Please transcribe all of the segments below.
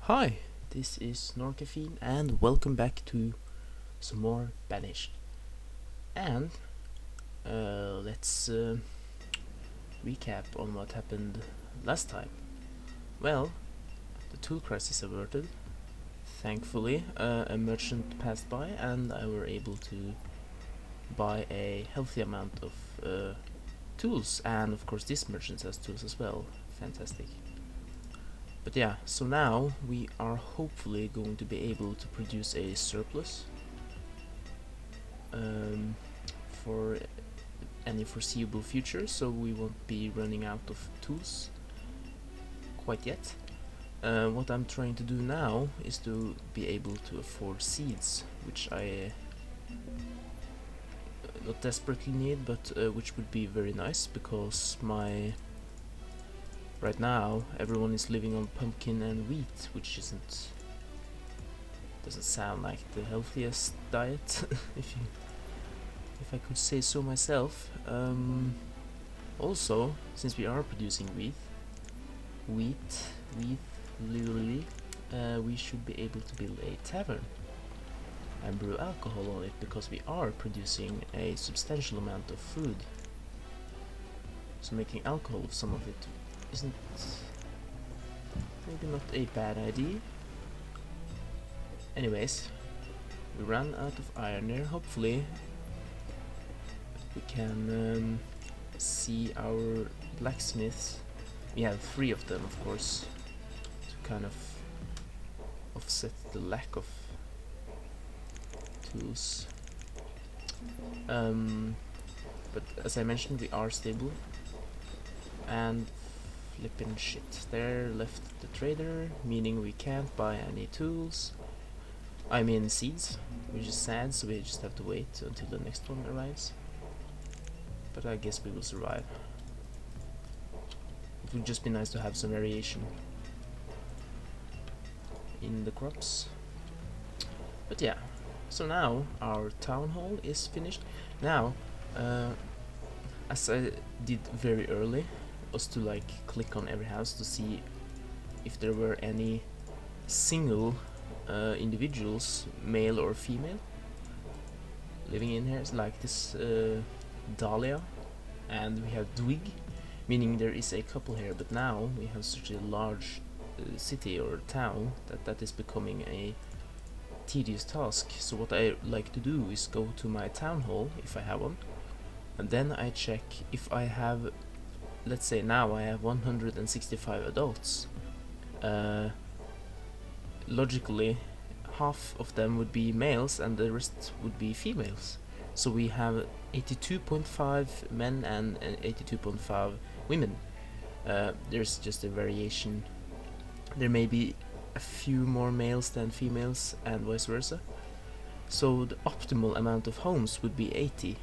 Hi, this is NorCaffeine and welcome back to some more Banished. And let's recap on what happened last time. Well, the tool crisis averted. Thankfully, a merchant passed by and I were able to buy a healthy amount of tools. And of course, this merchant has tools as well. Fantastic. But yeah, so now we are hopefully going to be able to produce a surplus um, for any foreseeable future, so we won't be running out of tools quite yet. What I'm trying to do now is to be able to afford seeds, which I not desperately need, but which would be very nice because right now everyone is living on pumpkin and wheat, which doesn't sound like the healthiest diet, if I could say so myself. Also, since we are producing wheat, literally, we should be able to build a tavern and brew alcohol on it because we are producing a substantial amount of food. So making alcohol of some of it isn't maybe not a bad idea. Anyways, we ran out of iron there. Hopefully we can see our blacksmiths. We have 3 of them, of course, to kind of offset the lack of tools. But as I mentioned, we are stable. And flippin' shit, there left the trader, meaning we can't buy any tools. I mean seeds, which is sad, so we just have to wait until the next one arrives. But I guess we will survive. It would just be nice to have some variation in the crops. But yeah, so now our town hall is finished. Now, as I did very early, was to like click on every house to see if there were any single individuals, male or female, living in here. It's like this Dahlia, and we have Dwig, meaning there is a couple here, but now we have such a large city or town that is becoming a tedious task. So what I like to do is go to my town hall, if I have one, and then I check if I have, let's say now I have 165 adults. Logically, half of them would be males and the rest would be females. So we have 82.5 men and 82.5 women. There's just a variation. There may be a few more males than females and vice versa. So the optimal amount of homes would be 80.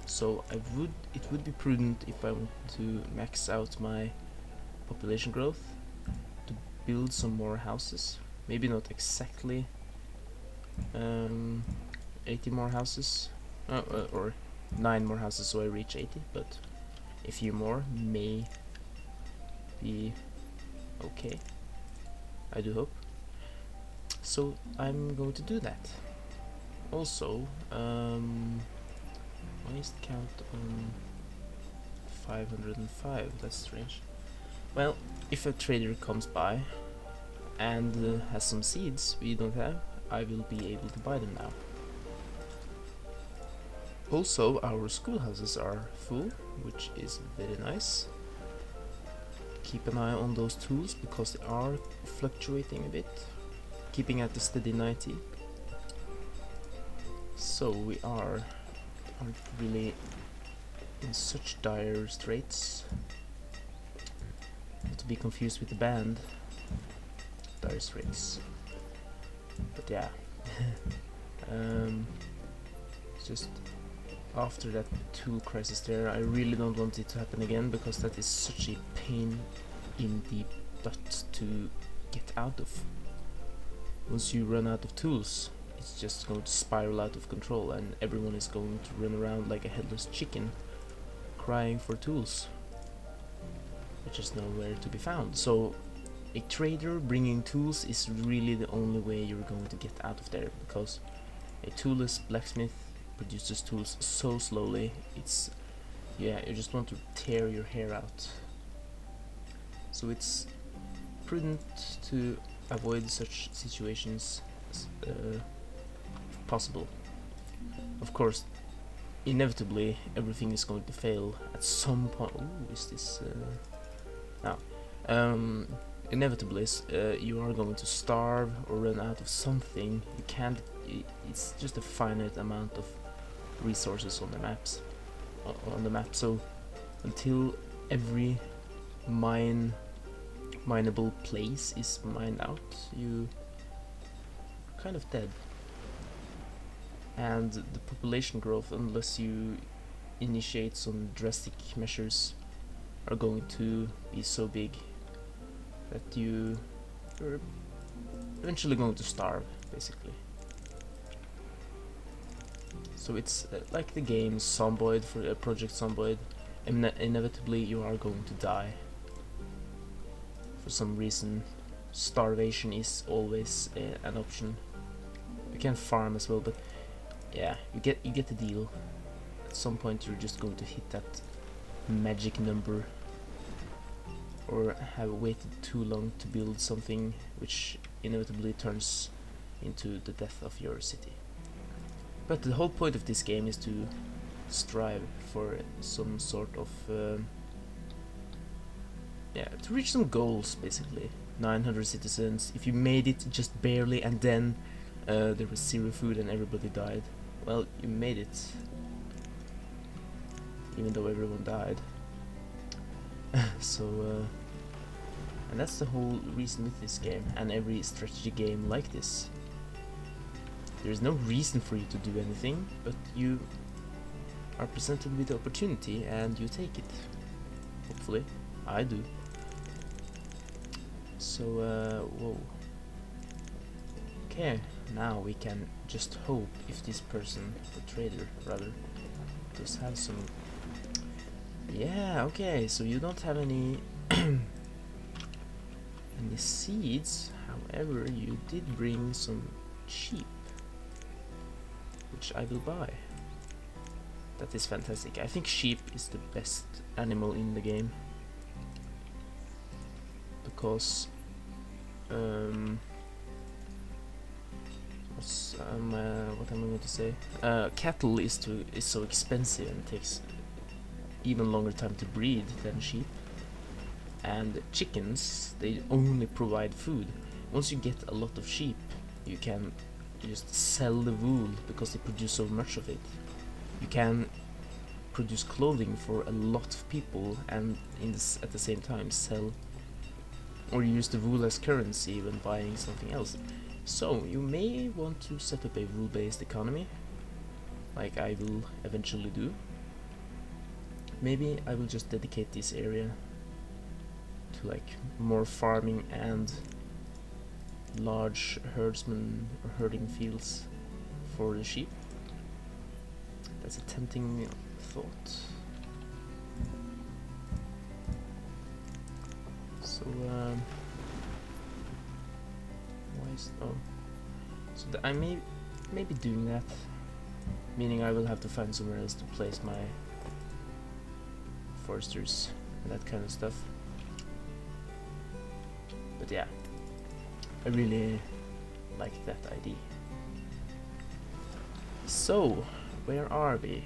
So it would be prudent, if I want to max out my population growth, to build some more houses. Maybe not exactly 80 more houses, or 9 more houses so I reach 80, but a few more may be okay, I do hope. So I'm going to do that. Also, why is the count on 505? That's strange. Well, if a trader comes by and has some seeds we don't have, I will be able to buy them now. Also, our schoolhouses are full, which is very nice. Keep an eye on those tools because they are fluctuating a bit, keeping at a steady 90. So we aren't really in such dire straits. Not to be confused with the band Dire Straits. But yeah, just after that tool crisis there, I really don't want it to happen again because that is such a pain in the butt to get out of. Once you run out of tools, it's just going to spiral out of control and everyone is going to run around like a headless chicken crying for tools, which is nowhere to be found. So a trader bringing tools is really the only way you're going to get out of there, because a toolless blacksmith produces tools so slowly, it's, yeah, you just want to tear your hair out. So it's prudent to avoid such situations as possible. Of course, inevitably everything is going to fail at some point. Ooh, is this inevitably you are going to starve or run out of something. You can't, it's just a finite amount of resources on the maps, so until every mineable place is mined out, you are kind of dead. And the population growth, unless you initiate some drastic measures, are going to be so big that you're eventually going to starve, basically. So it's like the game Zomboid, for Project Zomboid. Inevitably you are going to die. For some reason, starvation is always an option. You can farm as well, but yeah, you get the deal. At some point you're just going to hit that magic number, or have waited too long to build something which inevitably turns into the death of your city. But the whole point of this game is to strive for some sort of to reach some goals, basically. 900 citizens. If you made it just barely and then there was zero food and everybody died, well, you made it, even though everyone died. So and that's the whole reason with this game, and every strategy game like this. There's no reason for you to do anything, but you are presented with the opportunity and you take it. Hopefully, I do. So whoa. Okay, now we can just hope if this person, the trader rather, does have some. Yeah, okay, so you don't have any any seeds. However, you did bring some sheep, which I will buy. That is fantastic. I think sheep is the best animal in the game, because what am I going to say? Cattle is so expensive and takes even longer time to breed than sheep. And chickens, they only provide food. Once you get a lot of sheep, you can just sell the wool because they produce so much of it. You can produce clothing for a lot of people and at the same time sell or use the wool as currency when buying something else. So you may want to set up a wool-based economy, like I will eventually do. Maybe I will just dedicate this area to like more farming and large herdsmen or herding fields for the sheep. That's a tempting thought. So why is so I may be doing that, meaning I will have to find somewhere else to place my foresters and that kind of stuff. But yeah, I really like that idea. So, where are we?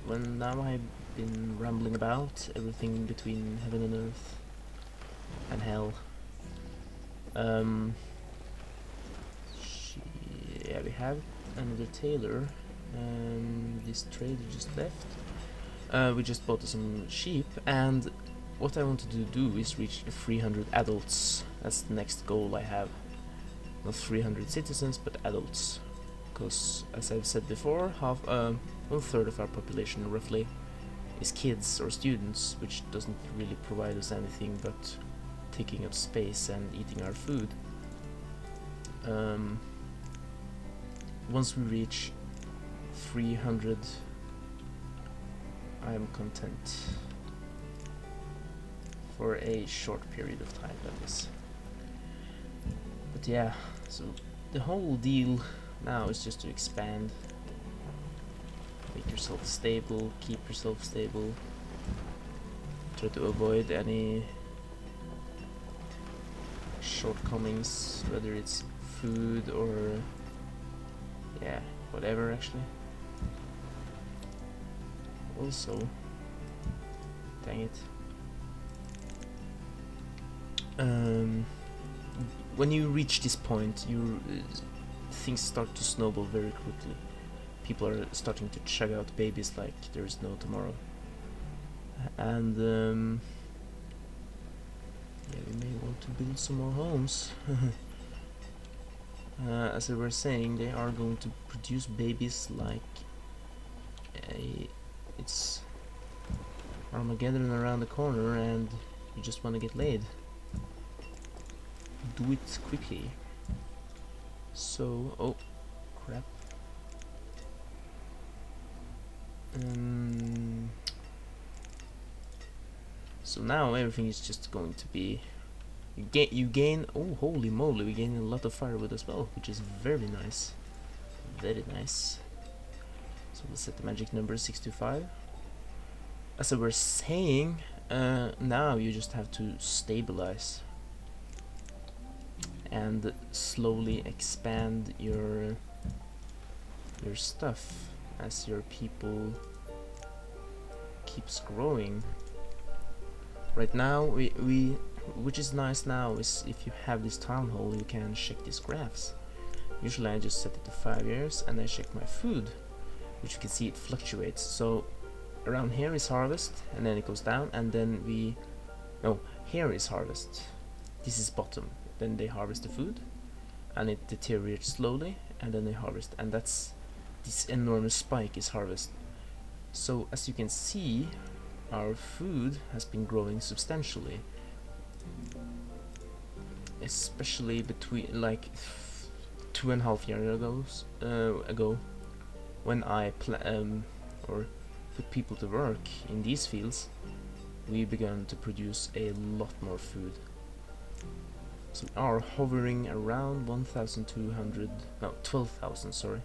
Well, now I've been rambling about everything between heaven and earth and hell. Yeah, we have another tailor. This trader just left. We just bought some sheep, and what I wanted to do is reach 300 adults. That's the next goal I have. Not 300 citizens, but adults. Because, as I've said before, 1/3 of our population, roughly, is kids or students, which doesn't really provide us anything but taking up space and eating our food. Once we reach 300, I am content. For a short period of time, that is. But yeah, so the whole deal now is just to expand, make yourself stable, keep yourself stable, try to avoid any shortcomings, whether it's food or yeah, whatever actually. Also, dang it, when you reach this point, things start to snowball very quickly. People are starting to chug out babies like there is no tomorrow, and yeah, we may want to build some more homes. As I was saying, they are going to produce babies like it's Armageddon around the corner, and you just want to get laid. Do it quickly. So, oh crap. So now everything is just going to be you gain. Oh, holy moly! We gain a lot of firewood as well, which is very nice. Very nice. So we'll set the magic number 625. As I was saying, now you just have to stabilize and slowly expand your stuff as your people keeps growing. Right now, we which is nice now is if you have this town hall, you can check these graphs. Usually I just set it to 5 years and I check my food, which you can see it fluctuates. So around here is harvest, and then it goes down, and then here is harvest, this is bottom, then they harvest the food and it deteriorates slowly, and then they harvest, and that's this enormous spike is harvest. So as you can see, our food has been growing substantially, especially between like 2.5 years ago when I put people to work in these fields. We began to produce a lot more food. So we are hovering around 12,000, sorry,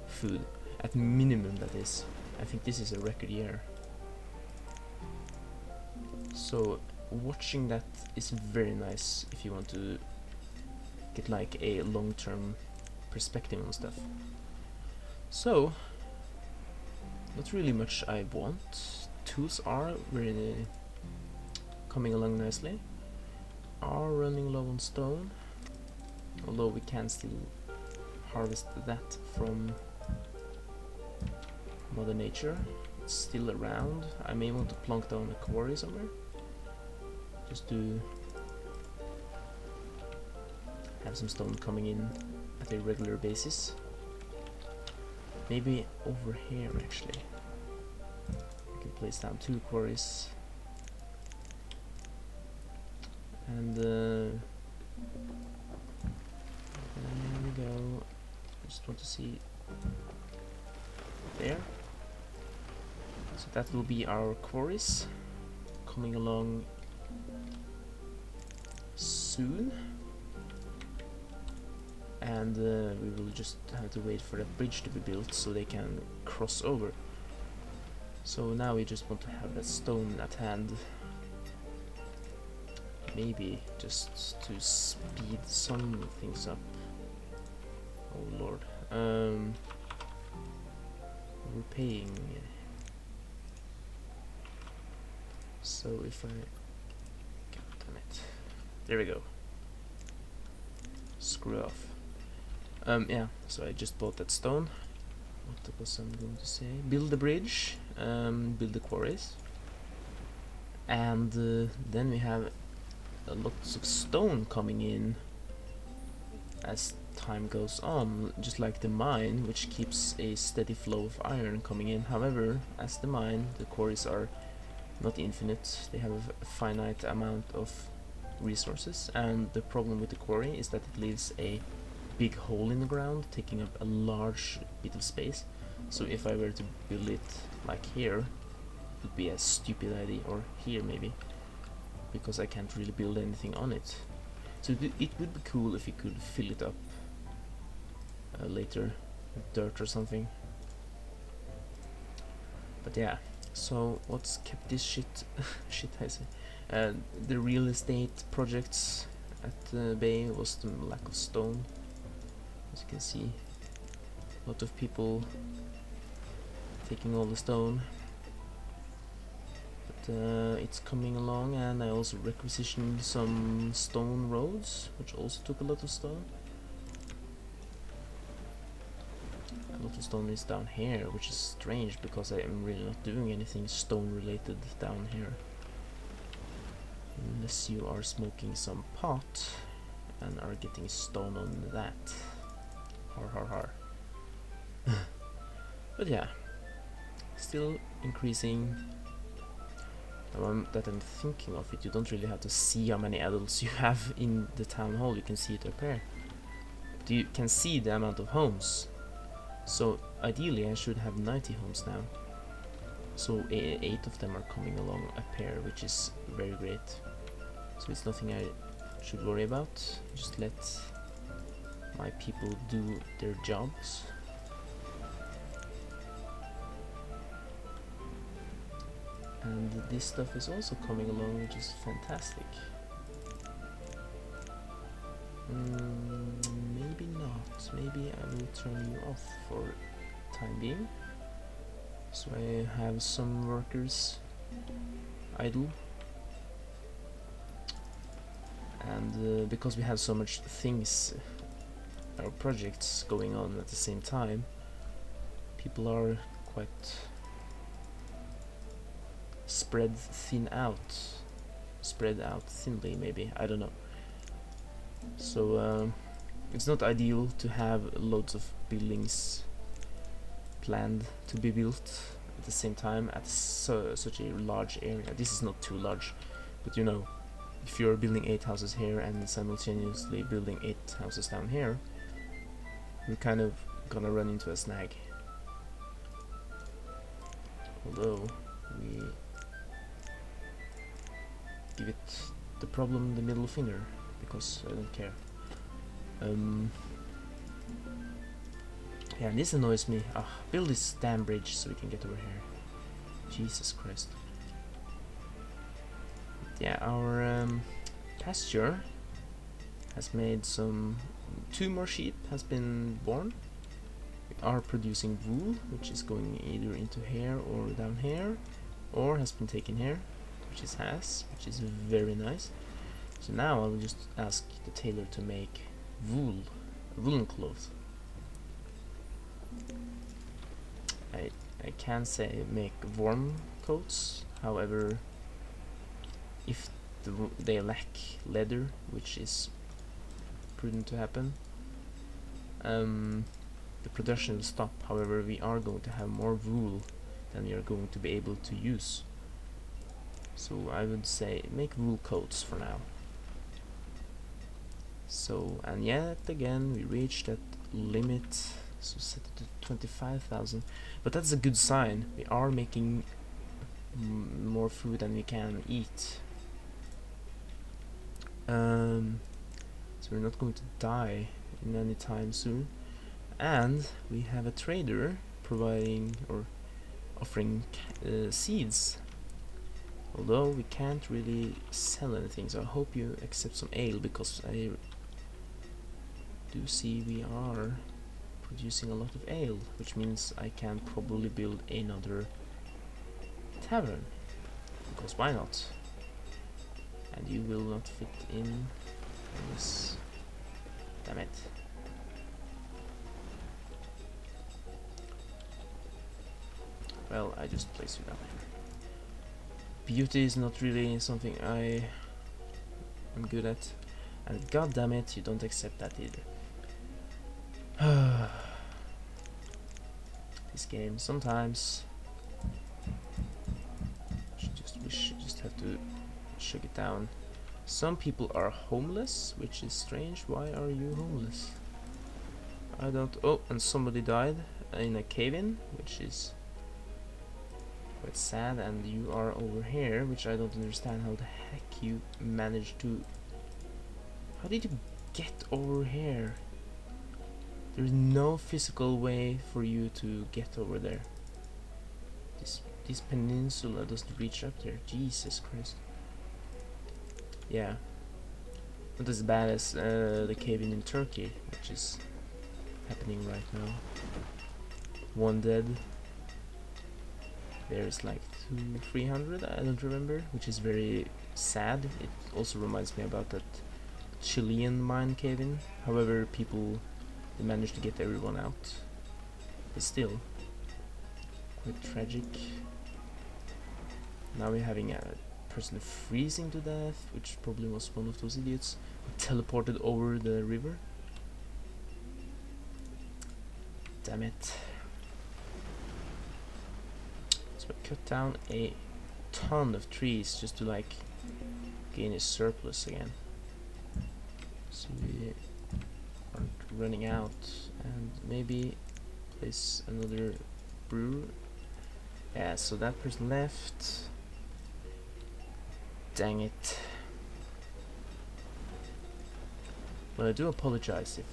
food at minimum, that is. I think this is a record year. So watching that is very nice if you want to get like a long-term perspective on stuff. So not really much I want. Tools are really coming along nicely. Are running low on stone, although we can still harvest that from Mother Nature. It's still around. I may want to plonk down a quarry somewhere, just to have some stone coming in at a regular basis. Maybe over here actually. I can place down 2 quarries. And there we go. I just want to see there. So that will be our quarries coming along soon. And we will just have to wait for that bridge to be built so they can cross over. So now we just want to have that stone at hand. Maybe just to speed some things up. Oh lord. We're paying. So if I... God damn it. There we go. Screw off. Yeah, so I just bought that stone. What was I going to say? Build the bridge, build the quarries. And then we have lots of stone coming in as time goes on, just like the mine, which keeps a steady flow of iron coming in. However, as the mine, the quarries are not infinite, they have a finite amount of resources, and the problem with the quarry is that it leaves a big hole in the ground, taking up a large bit of space. So if I were to build it like here, it would be a stupid idea, or here maybe, because I can't really build anything on it. So it would be cool if you could fill it up later with dirt or something. But yeah, so what's kept this shit I say, the real estate projects at the bay was the lack of stone. As you can see, a lot of people taking all the stone, but it's coming along. And I also requisitioned some stone roads, which also took a lot of stone. A lot of stone is down here, which is strange because I am really not doing anything stone related down here, unless you are smoking some pot and are getting stone on that. Har har har. But yeah, still increasing. Now that I'm thinking of it, you don't really have to see how many adults you have in the town hall. You can see it up here, but you can see the amount of homes. So ideally I should have 90 homes now. So 8 of them are coming along up here, which is very great. So it's nothing I should worry about. Just let my people do their jobs. And this stuff is also coming along, which is fantastic. Maybe not. Maybe I will turn you off for time being, so I have some workers idle. And because we have so much things, our projects going on at the same time, people are quite spread out thinly, maybe, I don't know. So it's not ideal to have loads of buildings planned to be built at the same time at such a large area. This is not too large, but you know, if you're building 8 houses here and simultaneously building 8 houses down here, we're kind of gonna run into a snag. Although we give it the problem the middle finger, because I don't care. Yeah, this annoys me. Build this damn bridge so we can get over here. Jesus Christ. Yeah, our pasture has made 2 more sheep has been born. We are producing wool, which is going either into here or down here, or has been taken here, which is very nice. So now I will just ask the tailor to make woolen clothes. I can say make warm coats, however, if they lack leather, which is prudent to happen, the production will stop. However, we are going to have more wool than we are going to be able to use. So I would say make wool coats for now. So, and yet again we reached that limit, so set it to 25,000, but that's a good sign. We are making more food than we can eat. So we're not going to die in any time soon. And we have a trader providing or offering seeds, although we can't really sell anything. So I hope you accept some ale, because I do see we are producing a lot of ale, which means I can probably build another tavern, because why not? And you will not fit in this. Damn it. Well, I just place you down here. Beauty is not really something I am good at, and god damn it, you don't accept that either. This game sometimes we should just have to shut it down. Some people are homeless, which is strange. Why are you homeless? I don't. Oh, and somebody died in a cave-in, which is quite sad. And you are over here, which I don't understand how the heck you managed to How did you get over here? There's no physical way for you to get over there. This peninsula doesn't reach up there. Jesus Christ. Yeah. Not as bad as the cave-in in Turkey, which is happening right now. One dead. There's like 300, I don't remember, which is very sad. It also reminds me about that Chilean mine cave-in. However, they managed to get everyone out. But still, quite tragic. Now we're having a person freezing to death, which probably was one of those idiots who teleported over the river. Damn it. So I cut down a ton of trees just to like gain a surplus again. So we aren't running out, and maybe place another brew. Yeah, so that person left. Dang it. Well, I do apologize if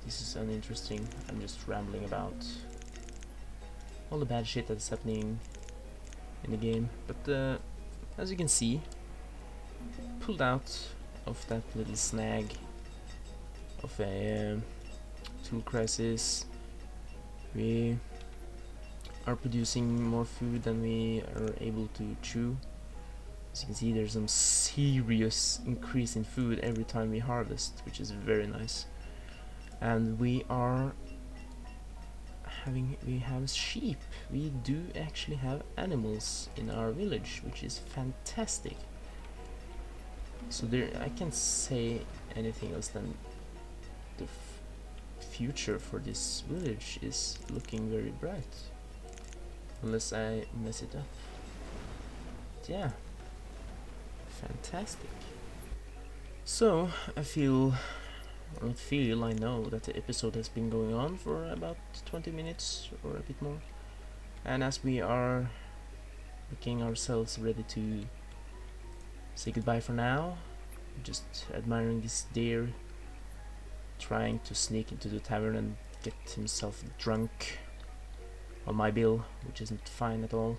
this is uninteresting. I'm just rambling about all the bad shit that's happening in the game. But as you can see, pulled out of that little snag of a tool crisis. We are producing more food than we are able to chew. As you can see, there's some serious increase in food every time we harvest, which is very nice. And we have sheep. We do actually have animals in our village, which is fantastic. So I can't say anything else than the future for this village is looking very bright, unless I mess it up. But yeah, fantastic. So I know that the episode has been going on for about 20 minutes or a bit more, and as we are making ourselves ready to say goodbye for now, just admiring this deer trying to sneak into the tavern and get himself drunk on my bill, which isn't fine at all.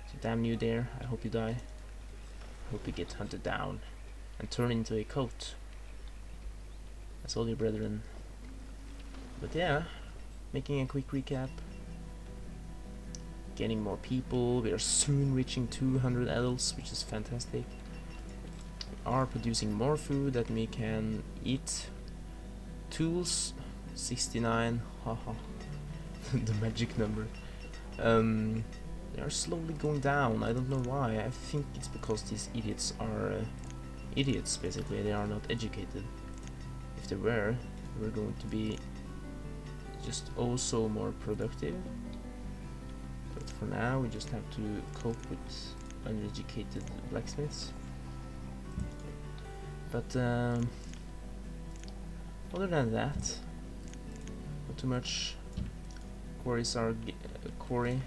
So damn you deer, I hope you die. I hope you get hunted down and turn into a coat. That's all, your brethren. But yeah, making a quick recap. Getting more people. We are soon reaching 200 adults, which is fantastic. We are producing more food that we can eat. Tools 69. Haha. The magic number. They are slowly going down. I don't know why. I think it's because these idiots are idiots, basically. They are not educated. If they were going to be just also more productive. But for now, we just have to cope with uneducated blacksmiths. But other than that, not too much. Quarries are the quarry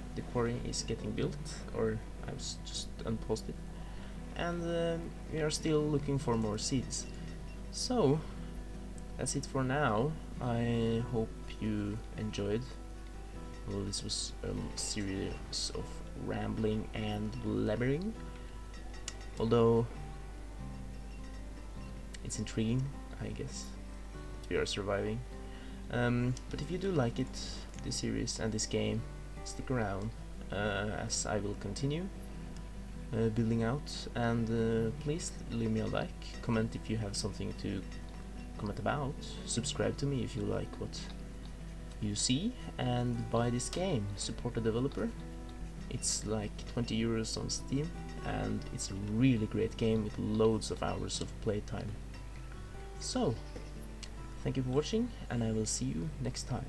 is getting built, or I was just unpaused it, and we are still looking for more seeds. So that's it for now. I hope you enjoyed. Well, this was a series of rambling and blabbering, although it's intriguing, I guess. We are surviving. But if you do like it, this series and this game, stick around, as I will continue building out, and please leave me a like, comment if you have something to comment about, subscribe to me if you like what you see, and buy this game, support the developer. It's like 20 euros on Steam, and it's a really great game with loads of hours of playtime. So, thank you for watching, and I will see you next time.